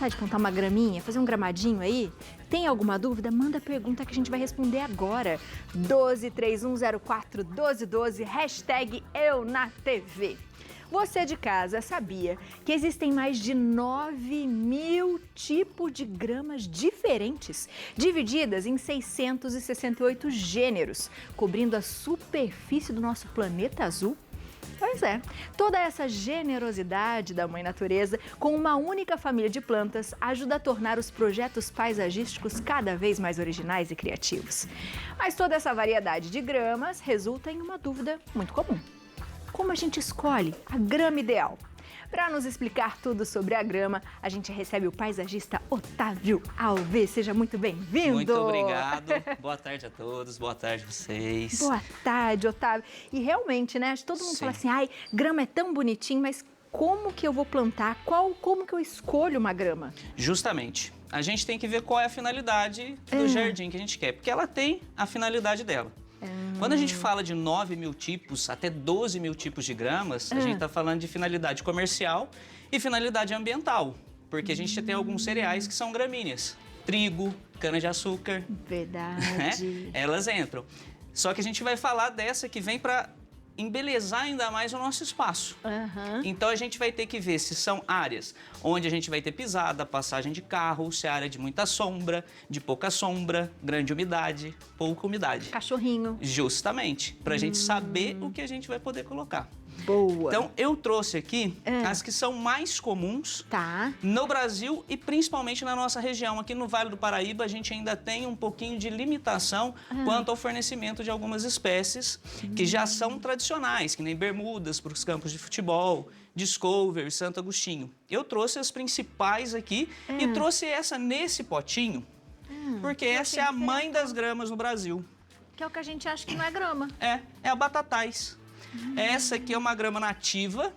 vontade de plantar uma graminha, fazer um gramadinho aí? Tem alguma dúvida? Manda pergunta que a gente vai responder agora. 1231041212, hashtag EuNaTV. Você de casa sabia que existem mais de 9.000 tipos de gramas diferentes, divididas em 668 gêneros, cobrindo a superfície do nosso planeta azul? Pois é, toda essa generosidade da Mãe Natureza com uma única família de plantas ajuda a tornar os projetos paisagísticos cada vez mais originais e criativos. Mas toda essa variedade de gramas resulta em uma dúvida muito comum. Como a gente escolhe a grama ideal? Para nos explicar tudo sobre a grama, a gente recebe o paisagista Otávio Alves. Seja muito bem-vindo. Muito obrigado. Boa tarde a todos, boa tarde a vocês. Boa tarde, Otávio. E realmente, né, todo mundo fala assim, ai, grama é tão bonitinho, mas como que eu vou plantar? Como que eu escolho uma grama? Justamente. A gente tem que ver qual é a finalidade do jardim que a gente quer, porque ela tem a finalidade dela. Quando a gente fala de 9.000 tipos, até 12.000 tipos de gramas, a gente está falando de finalidade comercial e finalidade ambiental, porque a gente tem alguns cereais que são gramíneas. Trigo, cana-de-açúcar. Verdade. Elas entram. Só que a gente vai falar dessa que vem para embelezar ainda mais o nosso espaço. Então a gente vai ter que ver se são áreas onde a gente vai ter pisada, passagem de carro, se é área de muita sombra, de pouca sombra, grande umidade, pouca umidade. Cachorrinho. Justamente, para a gente saber o que a gente vai poder colocar. Boa. Então, eu trouxe aqui as que são mais comuns no Brasil e principalmente na nossa região. Aqui no Vale do Paraíba, a gente ainda tem um pouquinho de limitação quanto ao fornecimento de algumas espécies que já são tradicionais, que nem bermudas para os campos de futebol, Discover, Santo Agostinho. Eu trouxe as principais aqui e trouxe essa nesse potinho, porque essa é a mãe das gramas no Brasil. Que é o que a gente acha que não é grama. É a batatais. Essa aqui é uma grama nativa,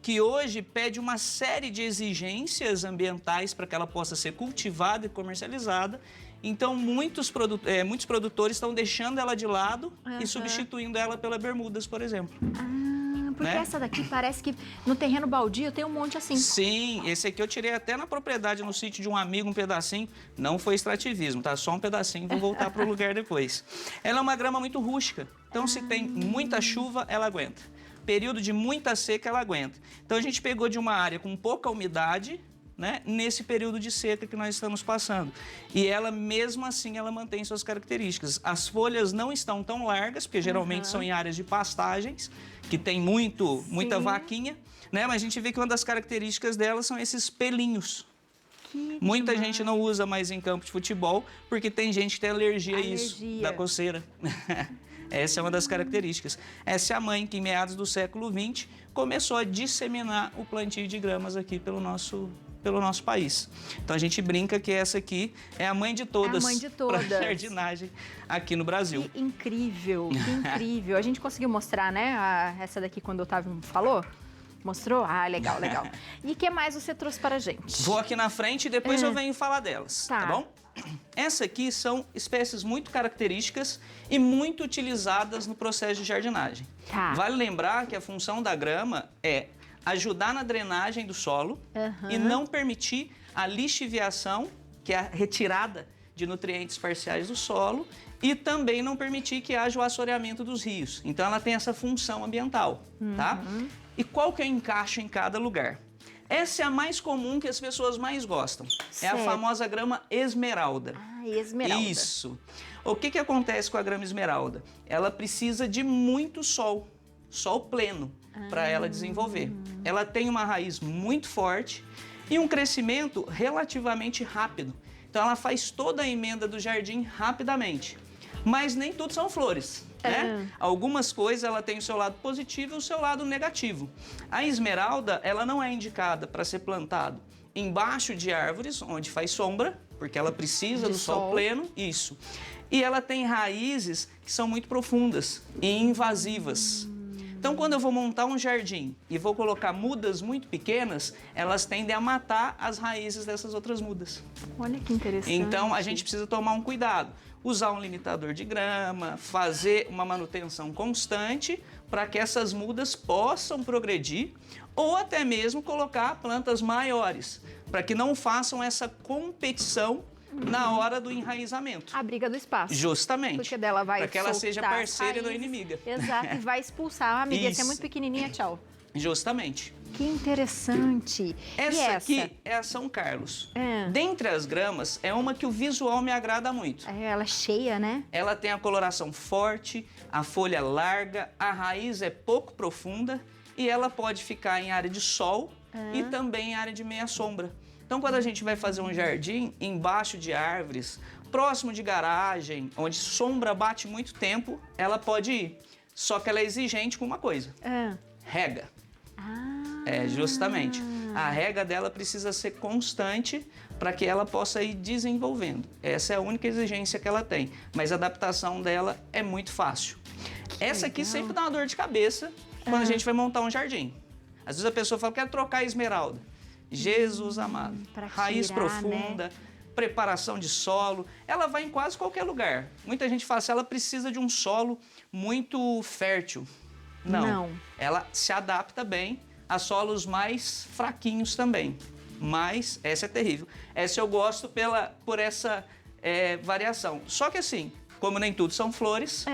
que hoje pede uma série de exigências ambientais para que ela possa ser cultivada e comercializada. Então, muitos produtores estão deixando ela de lado e substituindo ela pela bermudas, por exemplo. Porque essa daqui parece que no terreno baldio tem um monte assim. Sim, esse aqui eu tirei até na propriedade, no sítio de um amigo, um pedacinho. Não foi extrativismo, tá? Só um pedacinho, vou voltar para o lugar depois. Ela é uma grama muito rústica, então se tem muita chuva, ela aguenta. Período de muita seca, ela aguenta. Então a gente pegou de uma área com pouca umidade, né, nesse período de seca que nós estamos passando. E ela, mesmo assim, ela mantém suas características. As folhas não estão tão largas, porque geralmente são em áreas de pastagens, que tem muita vaquinha, né? Mas a gente vê que uma das características dela são esses pelinhos. Muita gente não usa mais em campo de futebol, porque tem gente que tem alergia a isso, da coceira. Essa é uma das características. Essa é a mãe que, em meados do século XX, começou a disseminar o plantio de gramas aqui pelo nosso país. Então a gente brinca que essa aqui é a mãe de todas, para jardinagem aqui no Brasil. Que incrível, que incrível. A gente conseguiu mostrar, né, essa daqui quando o Otávio falou? Mostrou? Ah, legal, legal. E o que mais você trouxe para a gente? Vou aqui na frente e depois eu venho falar delas, tá bom? Essa aqui são espécies muito características e muito utilizadas no processo de jardinagem. Vale lembrar que a função da grama é ajudar na drenagem do solo e não permitir a lixiviação, que é a retirada de nutrientes parciais do solo, e também não permitir que haja o assoreamento dos rios. Então ela tem essa função ambiental, tá? E qual que é o encaixe em cada lugar? Essa é a mais comum, que as pessoas mais gostam. É a famosa grama esmeralda. Esmeralda. Isso. O que acontece com a grama esmeralda? Ela precisa de muito sol pleno, para ela desenvolver. Ela tem uma raiz muito forte e um crescimento relativamente rápido. Então ela faz toda a emenda do jardim rapidamente. Mas nem tudo são flores, né? Algumas coisas ela tem o seu lado positivo e o seu lado negativo. A esmeralda, ela não é indicada para ser plantado embaixo de árvores, onde faz sombra, porque ela precisa do sol pleno, isso. E ela tem raízes que são muito profundas e invasivas. Então, quando eu vou montar um jardim e vou colocar mudas muito pequenas, elas tendem a matar as raízes dessas outras mudas. Olha que interessante. Então, a gente precisa tomar um cuidado. Usar um limitador de grama, fazer uma manutenção constante para que essas mudas possam progredir ou até mesmo colocar plantas maiores, para que não façam essa competição na hora do enraizamento. A briga do espaço. Justamente. Porque dela vai para que ela seja soltar parceira e não raízes. inimiga. Exato, e vai expulsar. A amiga, você é Isso. muito pequenininha, tchau. Justamente. Que interessante. Essa, E essa? aqui é a São Carlos. É. Dentre as gramas, é uma que o visual me agrada muito. Ela é cheia, né? Ela tem a coloração forte, a folha larga, a raiz é pouco profunda e ela pode ficar em área de sol e também em área de meia sombra. Então, quando a gente vai fazer um jardim embaixo de árvores, próximo de garagem, onde sombra bate muito tempo, ela pode ir. Só que ela é exigente com uma coisa: rega. É, justamente. A rega dela precisa ser constante para que ela possa ir desenvolvendo. Essa é a única exigência que ela tem. Mas a adaptação dela é muito fácil. Essa aqui sempre dá uma dor de cabeça quando a gente vai montar um jardim. Às vezes a pessoa fala, quero trocar a esmeralda. Jesus amado. Raiz profunda, preparação de solo. Ela vai em quase qualquer lugar. Muita gente fala assim, ela precisa de um solo muito fértil. Não. Ela se adapta bem a solos mais fraquinhos também. Mas essa é terrível. Essa eu gosto por essa variação. Só que assim, como nem tudo são flores,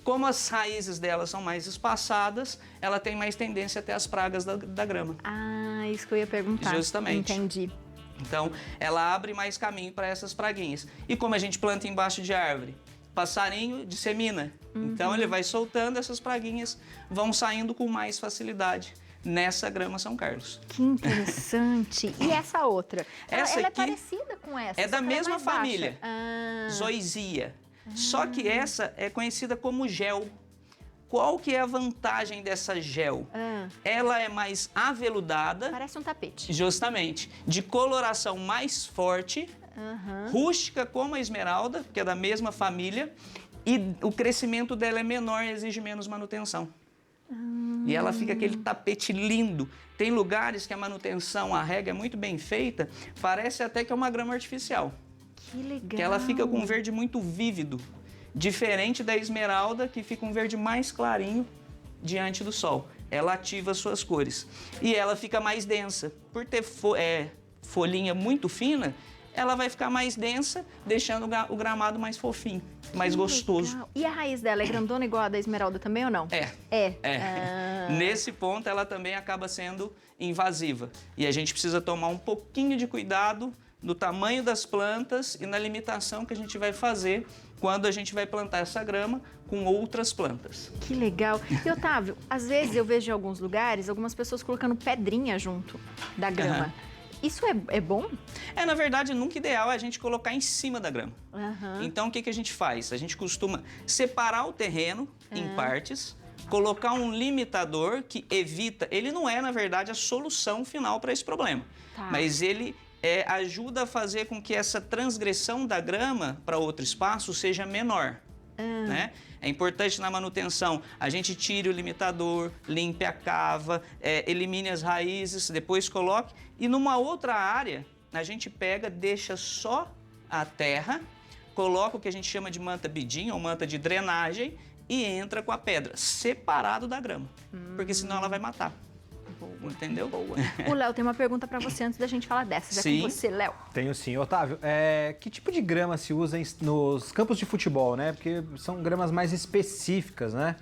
como as raízes dela são mais espaçadas, ela tem mais tendência até as pragas da grama. Ah, isso que eu ia perguntar. Justamente. Entendi. Então, ela abre mais caminho para essas praguinhas. E como a gente planta embaixo de árvore? Passarinho dissemina. Então, ele vai soltando, essas praguinhas vão saindo com mais facilidade nessa grama São Carlos. Que interessante. E essa outra? Essa ela aqui é parecida com essa. é da só que mesma ela é mais família. baixa. Zoisia. Só que essa é conhecida como gel. Qual que é a vantagem dessa gel? Ela é mais aveludada. Parece um tapete. Justamente. De coloração mais forte, rústica como a esmeralda, que é da mesma família, e o crescimento dela é menor e exige menos manutenção. E ela fica aquele tapete lindo. Tem lugares que a manutenção, a rega é muito bem feita, parece até que é uma grama artificial. Que legal. Que ela fica com um verde muito vívido, diferente da esmeralda, que fica um verde mais clarinho diante do sol. Ela ativa as suas cores. E ela fica mais densa. Por ter folhinha muito fina, ela vai ficar mais densa, deixando o gramado mais fofinho, mais gostoso. Legal. E a raiz dela é grandona igual a da esmeralda também ou não? Nesse ponto, ela também acaba sendo invasiva. E a gente precisa tomar um pouquinho de cuidado no tamanho das plantas e na limitação que a gente vai fazer quando a gente vai plantar essa grama com outras plantas. Que legal. E, Otávio, às vezes eu vejo em alguns lugares algumas pessoas colocando pedrinha junto da grama. Isso é bom? Na verdade, nunca ideal é a gente colocar em cima da grama. Então, o que a gente faz? A gente costuma separar o terreno em partes, colocar um limitador que evita... Ele não é, na verdade, a solução final para esse problema. Mas ele ajuda a fazer com que essa transgressão da grama para outro espaço seja menor. Né? É importante na manutenção a gente tire o limitador, limpe a cava, elimine as raízes, depois coloque. E numa outra área, a gente pega, deixa só a terra, coloca o que a gente chama de manta bidim ou manta de drenagem e entra com a pedra, separado da grama, porque senão ela vai matar. Entendeu? O Léo tem uma pergunta para você antes da gente falar dessas. É com você, Léo. Tenho sim. Otávio, que tipo de grama se usa nos campos de futebol, né? Porque são gramas mais específicas, né?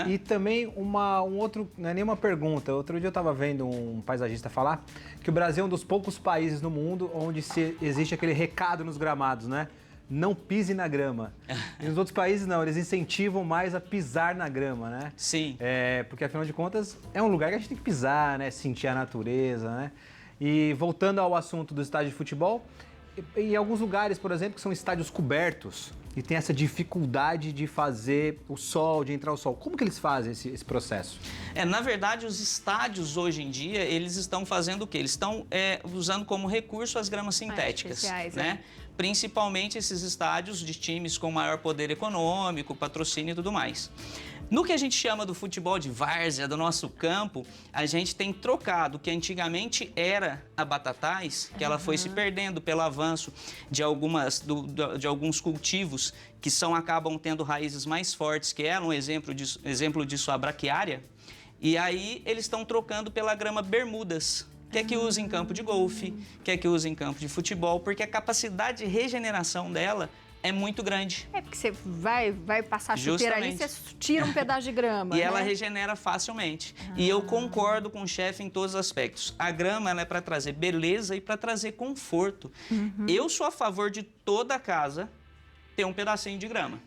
E também um outro, não é nenhuma pergunta. Outro dia eu estava vendo um paisagista falar que o Brasil é um dos poucos países no mundo onde existe aquele recado nos gramados, né? Não pise na grama. E nos outros países não, eles incentivam mais a pisar na grama, né? Sim. Porque afinal de contas é um lugar que a gente tem que pisar, né? Sentir a natureza, né? E voltando ao assunto do estádio de futebol, em alguns lugares, por exemplo, que são estádios cobertos e tem essa dificuldade de fazer o sol, de entrar o sol. Como que eles fazem esse processo? Na verdade, os estádios hoje em dia, eles estão fazendo o quê? Eles estão usando como recurso as gramas sintéticas, né? Principalmente esses estádios de times com maior poder econômico, patrocínio e tudo mais. No que a gente chama do futebol de várzea, do nosso campo, a gente tem trocado o que antigamente era a batatais, que ela foi se perdendo pelo avanço de alguns cultivos que acabam tendo raízes mais fortes, que é um exemplo disso a braquiária. E aí eles estão trocando pela grama bermudas, Quer que use em campo de golfe, quer que use em campo de futebol, porque a capacidade de regeneração dela é muito grande. É porque você vai passar a chuteira ali, você tira um pedaço de grama, E né? ela regenera facilmente. E eu concordo com o chefe em todos os aspectos. A grama ela é para trazer beleza e para trazer conforto. Eu sou a favor de toda a casa ter um pedacinho de grama.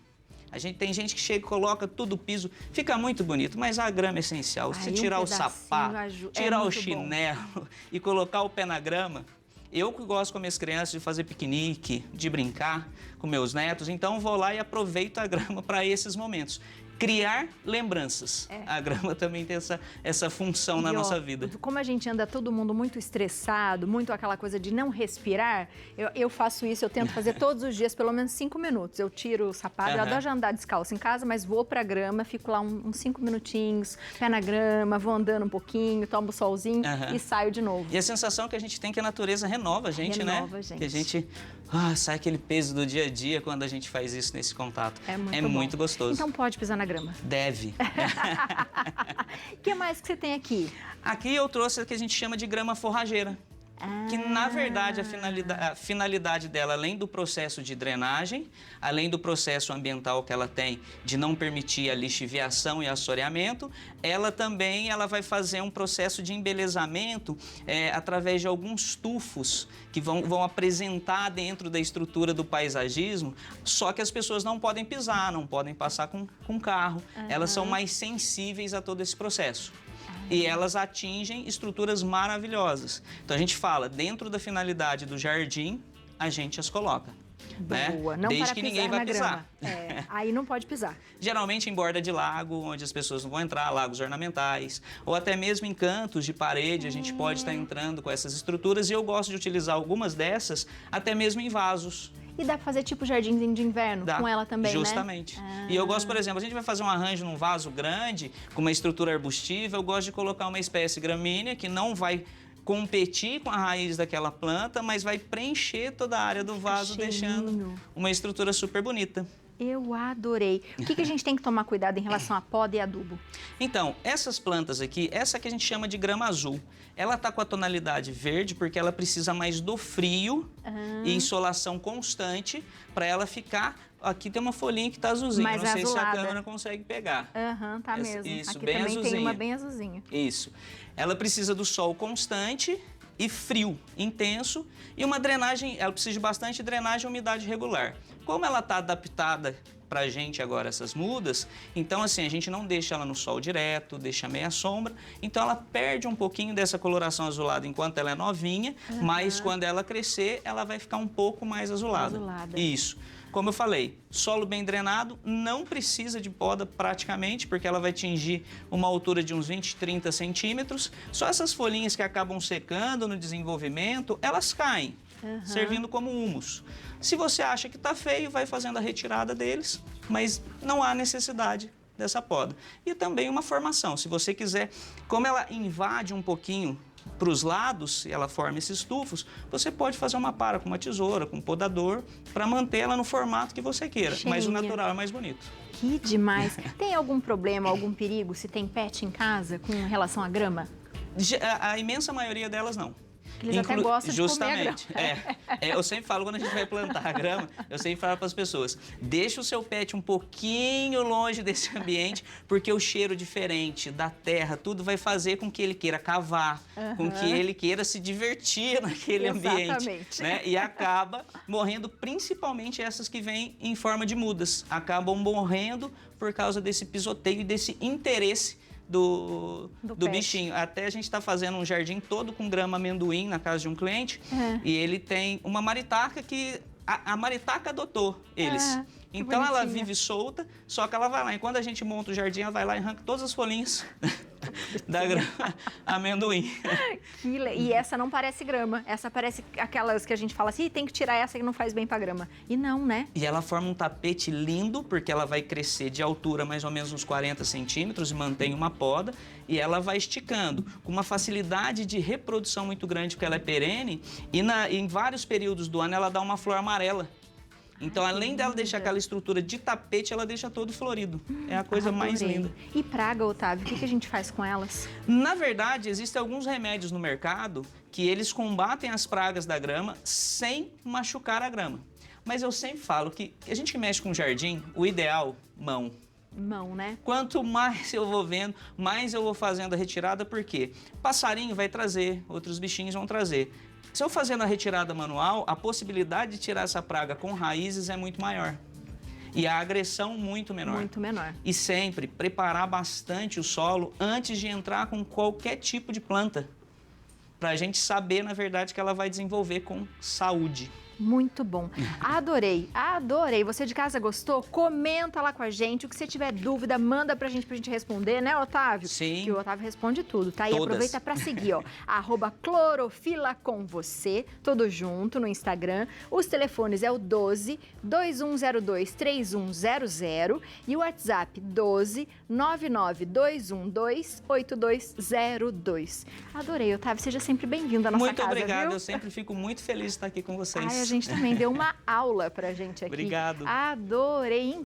Tem gente que chega e coloca tudo o piso, fica muito bonito, mas a grama é essencial. Se você tirar o sapato, tirar o chinelo e colocar o pé na grama. Eu que gosto com minhas crianças de fazer piquenique, de brincar com meus netos, então vou lá e aproveito a grama para esses momentos. Criar lembranças. A grama também tem essa função na nossa vida. Como a gente anda todo mundo muito estressado, muito aquela coisa de não respirar, eu faço isso, eu tento fazer todos os dias, pelo menos 5 minutos. Eu tiro o sapato, eu adoro já andar descalço em casa, mas vou pra grama, fico lá uns 5 minutinhos, pé na grama, vou andando um pouquinho, tomo solzinho e saio de novo. E a sensação que a gente tem é que a natureza renova a gente, né? Que a gente sai aquele peso do dia a dia quando a gente faz isso nesse contato. É muito gostoso. Então pode pisar na grama. Deve. O que mais que você tem aqui? Aqui eu trouxe o que a gente chama de grama forrageira. Que, na verdade, a finalidade dela, além do processo de drenagem, além do processo ambiental que ela tem de não permitir a lixiviação e assoreamento, ela também vai fazer um processo de embelezamento através de alguns tufos que vão apresentar dentro da estrutura do paisagismo, só que as pessoas não podem pisar, não podem passar com carro, elas são mais sensíveis a todo esse processo. E elas atingem estruturas maravilhosas. Então a gente fala, dentro da finalidade do jardim, a gente as coloca. Boa, né? Desde que ninguém vai pisar. Aí não pode pisar. Geralmente em borda de lago, onde as pessoas não vão entrar, lagos ornamentais, ou até mesmo em cantos de parede, a gente pode estar entrando com essas estruturas. E eu gosto de utilizar algumas dessas, até mesmo em vasos. E dá pra fazer tipo jardinzinho de inverno com ela também, justamente. E eu gosto, por exemplo, a gente vai fazer um arranjo num vaso grande, com uma estrutura arbustiva, eu gosto de colocar uma espécie gramínea que não vai competir com a raiz daquela planta, mas vai preencher toda a área do vaso, deixando uma estrutura super bonita. Eu adorei. O que a gente tem que tomar cuidado em relação a poda e adubo? Então, essas plantas aqui, essa que a gente chama de grama azul, ela tá com a tonalidade verde porque ela precisa mais do frio e insolação constante para ela ficar... Aqui tem uma folhinha que tá azulzinha, mais não sei azulada. se a câmera consegue pegar. Tá mesmo. Isso, aqui bem também azulzinha. tem uma bem azulzinha. Isso. Ela precisa do sol constante e frio intenso e uma drenagem, ela precisa de bastante drenagem e umidade regular. Como ela está adaptada pra gente agora essas mudas, então assim, a gente não deixa ela no sol direto, deixa meia sombra, então ela perde um pouquinho dessa coloração azulada enquanto ela é novinha, mas quando ela crescer, ela vai ficar um pouco mais azulada. Isso. Como eu falei, solo bem drenado, não precisa de poda praticamente, porque ela vai atingir uma altura de uns 20, 30 centímetros. Só essas folhinhas que acabam secando no desenvolvimento, elas caem, servindo como humus. Se você acha que está feio, vai fazendo a retirada deles, mas não há necessidade dessa poda. E também uma formação, se você quiser, como ela invade um pouquinho para os lados, ela forma esses tufos, você pode fazer uma para com uma tesoura, com um podador, para manter ela no formato que você queira. Mas o natural é mais bonito. Que demais! Tem algum problema, algum perigo se tem pet em casa com relação à grama? A imensa maioria delas não. Eles até gostam de comer a grama. Eu sempre falo, quando a gente vai plantar a grama, eu sempre falo para as pessoas, deixa o seu pet um pouquinho longe desse ambiente, porque o cheiro diferente da terra, tudo vai fazer com que ele queira cavar, com que ele queira se divertir naquele ambiente. Né? E acaba morrendo, principalmente essas que vêm em forma de mudas. Acabam morrendo por causa desse pisoteio e desse interesse do bichinho. Até a gente está fazendo um jardim todo com grama amendoim na casa de um cliente e ele tem uma maritaca que a maritaca adotou eles. Então ela vive solta, só que ela vai lá. Enquanto a gente monta o jardim, ela vai lá e arranca todas as folhinhas da grama amendoim. E essa não parece grama. Essa parece aquelas que a gente fala assim, tem que tirar essa que não faz bem pra grama. E não, né? E ela forma um tapete lindo, porque ela vai crescer de altura mais ou menos uns 40 centímetros e mantém uma poda. E ela vai esticando, com uma facilidade de reprodução muito grande, porque ela é perene. E em vários períodos do ano ela dá uma flor amarela. Então, além dela deixar aquela estrutura de tapete, ela deixa todo florido. É a coisa mais linda. E praga, Otávio, o que a gente faz com elas? Na verdade, existem alguns remédios no mercado que eles combatem as pragas da grama sem machucar a grama. Mas eu sempre falo que a gente que mexe com jardim, o ideal, mão. Mão, né? Quanto mais eu vou vendo, mais eu vou fazendo a retirada, porque passarinho vai trazer, outros bichinhos vão trazer. Se eu fazendo a retirada manual, a possibilidade de tirar essa praga com raízes é muito maior. E a agressão muito menor. Muito menor. E sempre preparar bastante o solo antes de entrar com qualquer tipo de planta. Para a gente saber, na verdade, que ela vai desenvolver com saúde. Muito bom. Adorei, adorei. Você de casa gostou? Comenta lá com a gente. O que você tiver dúvida, manda pra gente responder, né, Otávio? Sim. Que o Otávio responde tudo, tá? E Todas. aproveita pra seguir, ó. @clorofila com você, tudo junto no Instagram. Os telefones é o 12 2102 3100 e o WhatsApp 12 99212 8202. Adorei, Otávio. Seja sempre bem-vindo à nossa Muito casa, obrigado. viu? Eu sempre fico muito feliz de estar aqui com vocês. Ai, a gente também deu uma aula pra gente aqui. Obrigado. Adorei.